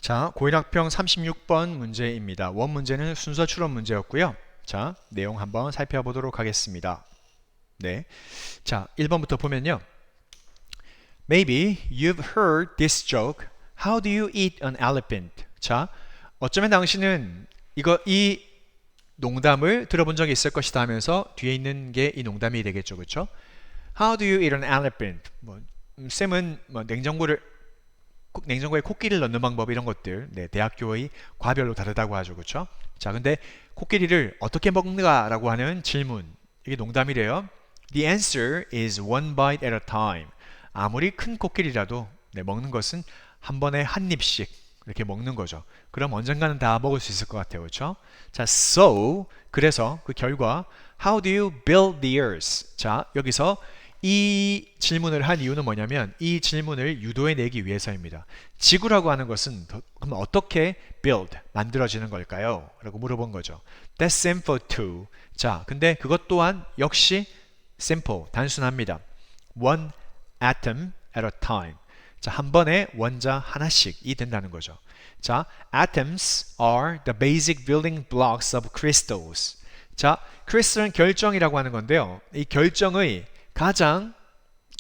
자, 고일학평 36번 문제입니다. 원 문제는 순서 추론 문제였고요. 자, 내용 한번 살펴보도록 하겠습니다. 네. 자, 1번부터 보면요. Maybe you've heard this joke. How do you eat an elephant? 자, 어쩌면 당신은 이 농담을 들어본 적이 있을 것이다 하면서 뒤에 있는 게 이 농담이 되겠죠. 그렇죠? How do you eat an elephant? 쌤은 냉장고에 코끼리를 넣는 방법 이런 것들 대학교의 과별로 다르다고 하죠. 그렇죠? 자, 근데 코끼리를 어떻게 먹는가라고 하는 질문 이게 농담이래요. The answer is one bite at a time. 아무리 큰 코끼리라도 먹는 것은 한 번에 한 입씩 이렇게 먹는 거죠. 그럼 언젠가는 다 먹을 수 있을 것 같아요. 그렇죠? 자, so 그래서 그 결과 How do you build the earth? 자, 여기서 이 질문을 한 이유는 뭐냐면 이 질문을 유도해 내기 위해서입니다. 지구라고 하는 것은 그럼 어떻게 build, 만들어지는 걸까요? 라고 물어본 거죠. That's simple too. 자, 근데 그것 또한 역시 simple, 단순합니다. One atom at a time. 자, 한 번에 원자 하나씩이 된다는 거죠. 자, atoms are the basic building blocks of crystals. 자, crystal은 결정이라고 하는 건데요. 이 결정의 가장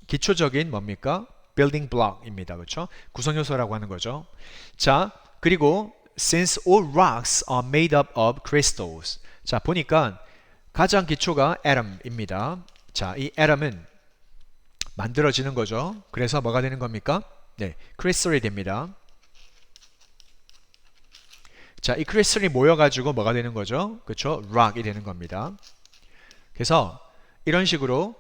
기초적인 뭡니까? building block입니다. 그렇죠? 구성 요소라고 하는 거죠. 자, 그리고 since all rocks are made up of crystals. 자, 보니까 가장 기초가 atom입니다. 자, 이 atom은 만들어지는 거죠. 그래서 뭐가 되는 겁니까? 네, crystal이 됩니다. 자, 이 crystal이 모여가지고 뭐가 되는 거죠? 그렇죠? rock이 되는 겁니다. 그래서 이런 식으로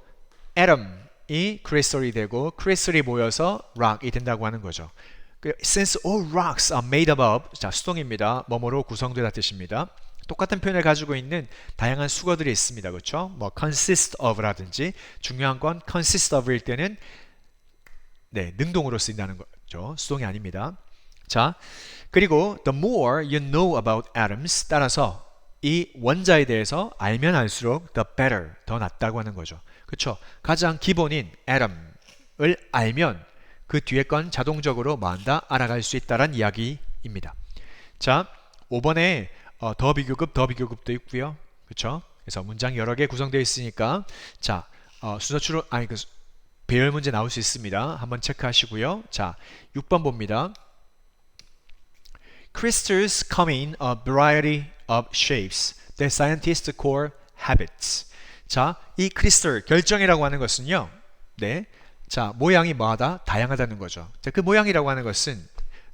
atom이 crystal이 되고 crystal이 모여서 rock이 된다고 하는 거죠. Since all rocks are made up of, 자, 수동입니다. 뭐뭐로 구성되다 뜻입니다. 똑같은 표현을 가지고 있는 다양한 수거들이 있습니다. 그렇죠? 뭐 consist of라든지 중요한 건 consist of일 때는 능동으로 쓰인다는 거죠. 수동이 아닙니다. 자, 그리고 the more you know about atoms 따라서 이 원자에 대해서 알면 알수록 the better, 더 낫다고 하는 거죠. 그렇죠? 가장 기본인 atom을 알면 그 뒤에 건 자동적으로 뭐한다? 알아갈 수 있다는 이야기입니다. 자, 5번에 더 비교급도 있고요. 그렇죠? 그래서 문장 여러 개 구성되어 있으니까 자, 순서 추론 배열 문제 나올 수 있습니다. 한번 체크하시고요. 자, 6번 봅니다. Crystals come in a variety of shapes that scientists call habits. 자, 이 크리스탈 결정이라고 하는 것은요. 네. 자, 모양이 뭐하다? 다양하다는 거죠. 자, 그 모양이라고 하는 것은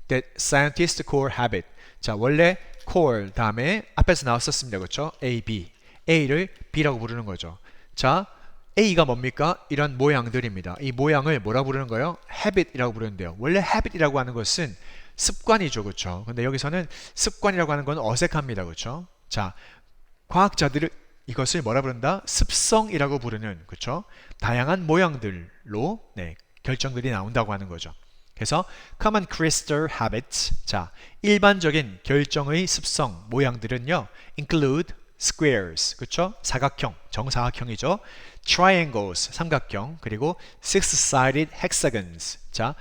that scientists call habit. 자, 원래 call 다음에 앞에서 나왔었습니다. 그렇죠? A, B. A를 B라고 부르는 거죠. 자, A가 뭡니까? 이런 모양들입니다. 이 모양을 뭐라고 부르는 거예요? habit이라고 부르는데요. 원래 habit이라고 하는 것은 습관이죠. 그렇죠? 근데 여기서는 습관이라고 하는 건 어색합니다. 그렇죠? 자, 과학자들은 이것을 뭐라 부른다? 습성이라고 부르는, 그렇죠? 다양한 모양들로 결정들이 나온다고 하는 거죠. 그래서 common crystal habits. 자, 일반적인 결정의 습성, 모양들은요. include squares. 그렇죠? 사각형, 정사각형이죠. triangles, 삼각형, 그리고 six-sided hexagons. 자,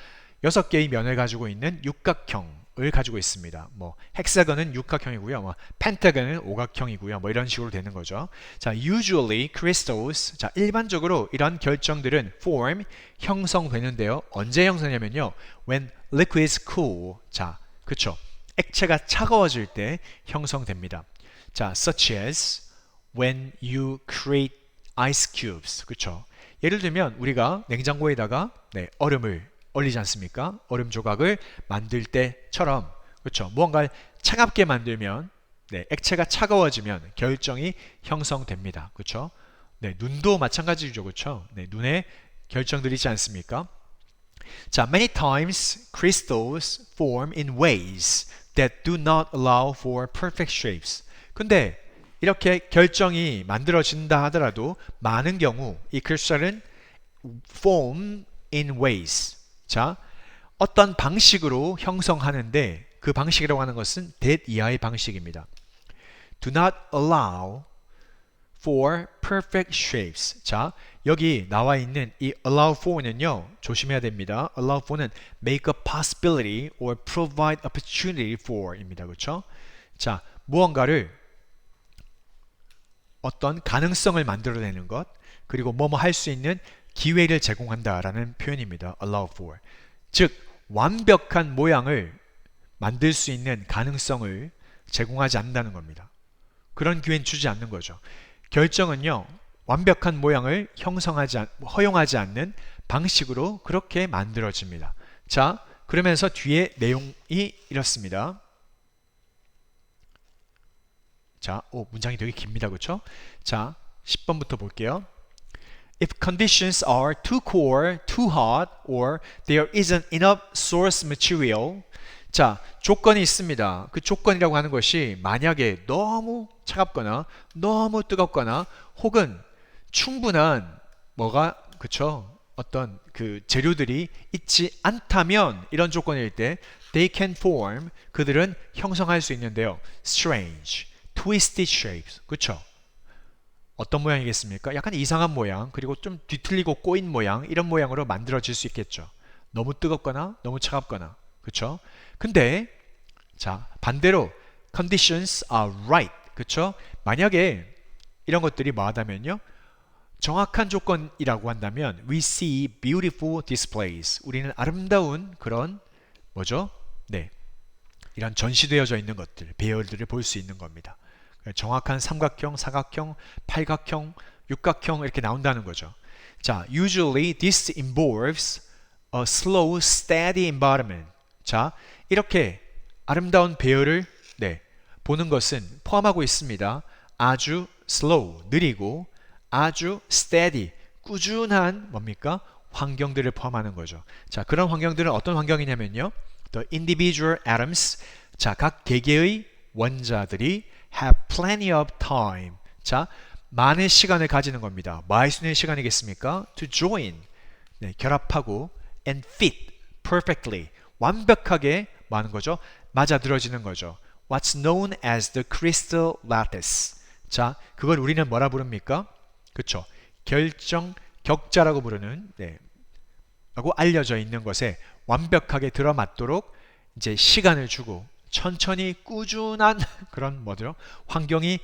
6개의 면을 가지고 있는 육각형을 가지고 있습니다. 뭐 헥사건은 육각형이고요. 뭐 펜타곤은 오각형이고요. 뭐 이런 식으로 되는 거죠. 자, usually crystals. 자, 일반적으로 이런 결정들은 form 형성되는데요. 언제 형성되냐면요. when liquid is cool. 자, 그렇죠. 액체가 차가워질 때 형성됩니다. 자, such as when you create ice cubes. 그렇죠. 예를 들면 우리가 냉장고에다가 얼음을 얼리지 않습니까? 얼음 조각을 만들 때처럼, 그렇죠? 무언가를 차갑게 만들면 액체가 차가워지면 결정이 형성됩니다. 그렇죠? 눈도 마찬가지죠. 그렇죠? 눈에 결정들이 있지 않습니까? 자, many times crystals form in ways that do not allow for perfect shapes. 근데 이렇게 결정이 만들어진다 하더라도 많은 경우 이 크리스탈은 form in ways. 자, 어떤 방식으로 형성하는데 그 방식이라고 하는 것은 that 이하의 방식입니다. Do not allow for perfect shapes. 자, 여기 나와 있는 이 allow for는요, 조심해야 됩니다. allow for는 make a possibility or provide opportunity for 입니다. 그렇죠? 자, 무언가를 어떤 가능성을 만들어내는 것, 그리고 뭐뭐 할 수 있는 기회를 제공한다라는 표현입니다. allow for. 즉, 완벽한 모양을 만들 수 있는 가능성을 제공하지 않는다는 겁니다. 그런 기회는 주지 않는 거죠. 결정은요, 완벽한 모양을 허용하지 않는 방식으로 그렇게 만들어집니다. 자, 그러면서 뒤에 내용이 이렇습니다. 자, 문장이 되게 깁니다. 그렇죠? 자, 10번부터 볼게요. If conditions are too cold, too hot, or there isn't enough source material. 자, 조건이 있습니다. 그 조건이라고 하는 것이 만약에 너무 차갑거나 너무 뜨겁거나 혹은 충분한 그쵸? 어떤 그 재료들이 있지 않다면 이런 조건일 때 they can form, 그들은 형성할 수 있는데요. strange, twisted shapes. 그쵸? 어떤 모양이겠습니까? 약간 이상한 모양, 그리고 좀 뒤틀리고 꼬인 모양, 이런 모양으로 만들어질 수 있겠죠. 너무 뜨겁거나 너무 차갑거나. 그쵸? 근데 자, 반대로 conditions are right. 그쵸? 만약에 이런 것들이 뭐하다면요, 정확한 조건이라고 한다면 we see beautiful displays. 우리는 아름다운 그런 뭐죠? 네, 이런 전시되어져 있는 것들, 배열들을 볼 수 있는 겁니다. 정확한 삼각형, 사각형, 팔각형, 육각형 이렇게 나온다는 거죠. 자, usually this involves a slow, steady embodiment. 자, 이렇게 아름다운 배열을 보는 것은 포함하고 있습니다. 아주 slow, 느리고 아주 steady, 꾸준한 뭡니까? 환경들을 포함하는 거죠. 자, 그런 환경들은 어떤 환경이냐면요. The individual atoms, 자, 각 개개의 원자들이 have plenty of time. 자, 많은 시간을 가지는 겁니다. 뭐 할 수 있는 시간이겠습니까? To join, 결합하고 and fit perfectly, 완벽하게 뭐 하는 거죠? 맞아들어지는 거죠. What's known as the crystal lattice. 자, 그걸 우리는 뭐라 부릅니까? 그쵸? 격자라고 부르는, 라고 알려져 있는 것에 완벽하게 들어맞도록 이제 시간을 주고 천천히 꾸준한 그런 뭐죠? 환경이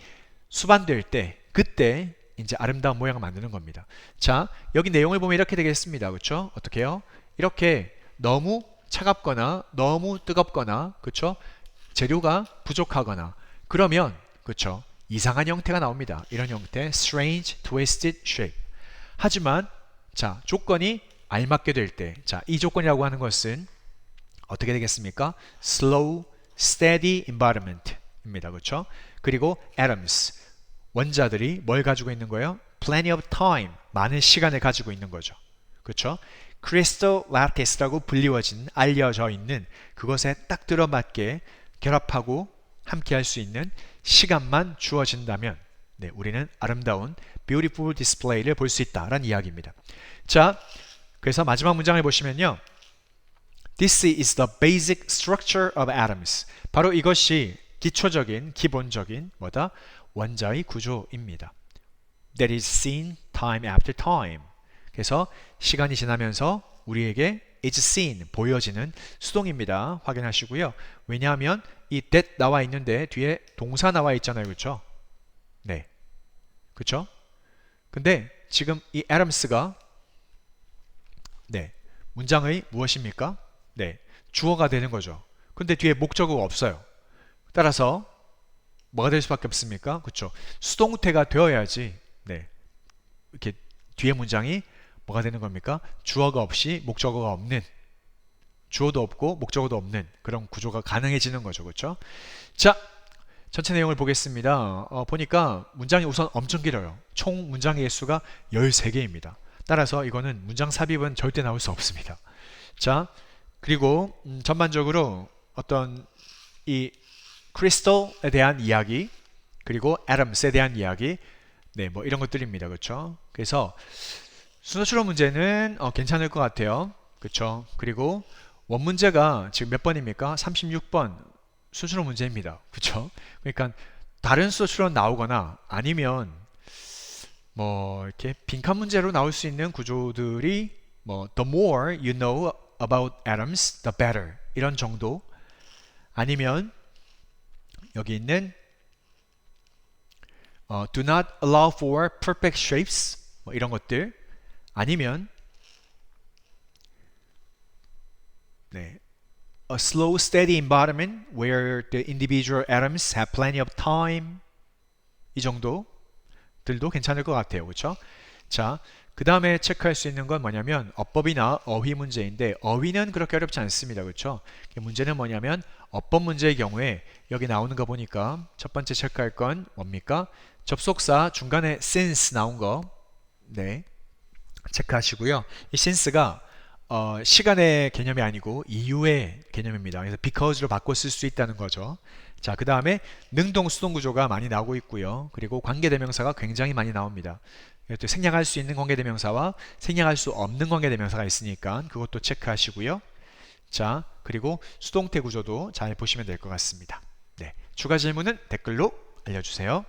수반될 때, 그때 이제 아름다운 모양을 만드는 겁니다. 자, 여기 내용을 보면 이렇게 되겠습니다. 그렇죠? 어떻게 해요? 이렇게 너무 차갑거나 너무 뜨겁거나, 그렇죠? 재료가 부족하거나 그러면, 그렇죠? 이상한 형태가 나옵니다. 이런 형태, strange, twisted shape. 하지만 자, 조건이 알맞게 될 때, 자, 이 조건이라고 하는 것은 어떻게 되겠습니까? slow, steady environment 입니다. 그렇죠? 그리고 atoms, 원자들이 뭘 가지고 있는 거예요? plenty of time, 많은 시간을 가지고 있는 거죠. 그렇죠? crystal lattice라고 알려져 있는 그것에 딱 들어맞게 결합하고 함께 할 수 있는 시간만 주어진다면 우리는 아름다운 beautiful display를 볼 수 있다라는 이야기입니다. 자, 그래서 마지막 문장을 보시면요. This is the basic structure of atoms. 바로 이것이 기초적인, 기본적인 뭐다? 원자의 구조입니다. That is seen time after time. 그래서 시간이 지나면서 우리에게 is seen, 보여지는 수동입니다. 확인하시고요. 왜냐하면 이 that 나와 있는데 뒤에 동사 나와 있잖아요. 그렇죠? 네. 그렇죠? 근데 지금 이 atoms가 문장의 무엇입니까? 주어가 되는 거죠. 근데 뒤에 목적어가 없어요. 따라서 뭐가 될 수밖에 없습니까? 그렇죠? 수동태가 되어야지 이렇게 뒤에 문장이 뭐가 되는 겁니까? 주어가 없이 목적어가 없는, 주어도 없고 목적어도 없는 그런 구조가 가능해지는 거죠. 그렇죠? 자, 전체 내용을 보겠습니다. 보니까 문장이 우선 엄청 길어요. 총 문장의 개수가 13개입니다. 따라서 이거는 문장 삽입은 절대 나올 수 없습니다. 자, 그리고 전반적으로 어떤 이 크리스탈에 대한 이야기, 그리고 애덤스에 대한 이야기, 뭐 이런 것들입니다. 그렇죠? 그래서 순서 추론 문제는 괜찮을 것 같아요. 그렇죠? 그리고 원문제가 지금 몇 번입니까? 36번 순수론 문제입니다. 그렇죠? 그러니까 다른 순서 추론 나오거나 아니면 뭐 이렇게 빈칸 문제로 나올 수 있는 구조들이 뭐 the more you know about atoms, the better 이런 정도 아니면 여기 있는 do not allow for perfect shapes 뭐 이런 것들 아니면 네, a slow steady environment where the individual atoms have plenty of time 이 정도들도 괜찮을 것 같아요. 그렇죠? 자, 그 다음에 체크할 수 있는 건 뭐냐면 어법이나 어휘 문제인데 어휘는 그렇게 어렵지 않습니다. 그렇죠? 문제는 뭐냐면 어법 문제의 경우에 여기 나오는 거 보니까 첫 번째 체크할 건 뭡니까? 접속사 중간에 since 나온 거 네, 체크하시고요. 이 since가 시간의 개념이 아니고 이유의 개념입니다. 그래서 because로 바꿔 쓸 수 있다는 거죠. 자, 그 다음에 능동, 수동 구조가 많이 나오고 있고요. 그리고 관계대명사가 굉장히 많이 나옵니다. 또 생략할 수 있는 관계대명사와 생략할 수 없는 관계대명사가 있으니까 그것도 체크하시고요. 자, 그리고 수동태 구조도 잘 보시면 될 것 같습니다. 네, 추가 질문은 댓글로 알려주세요.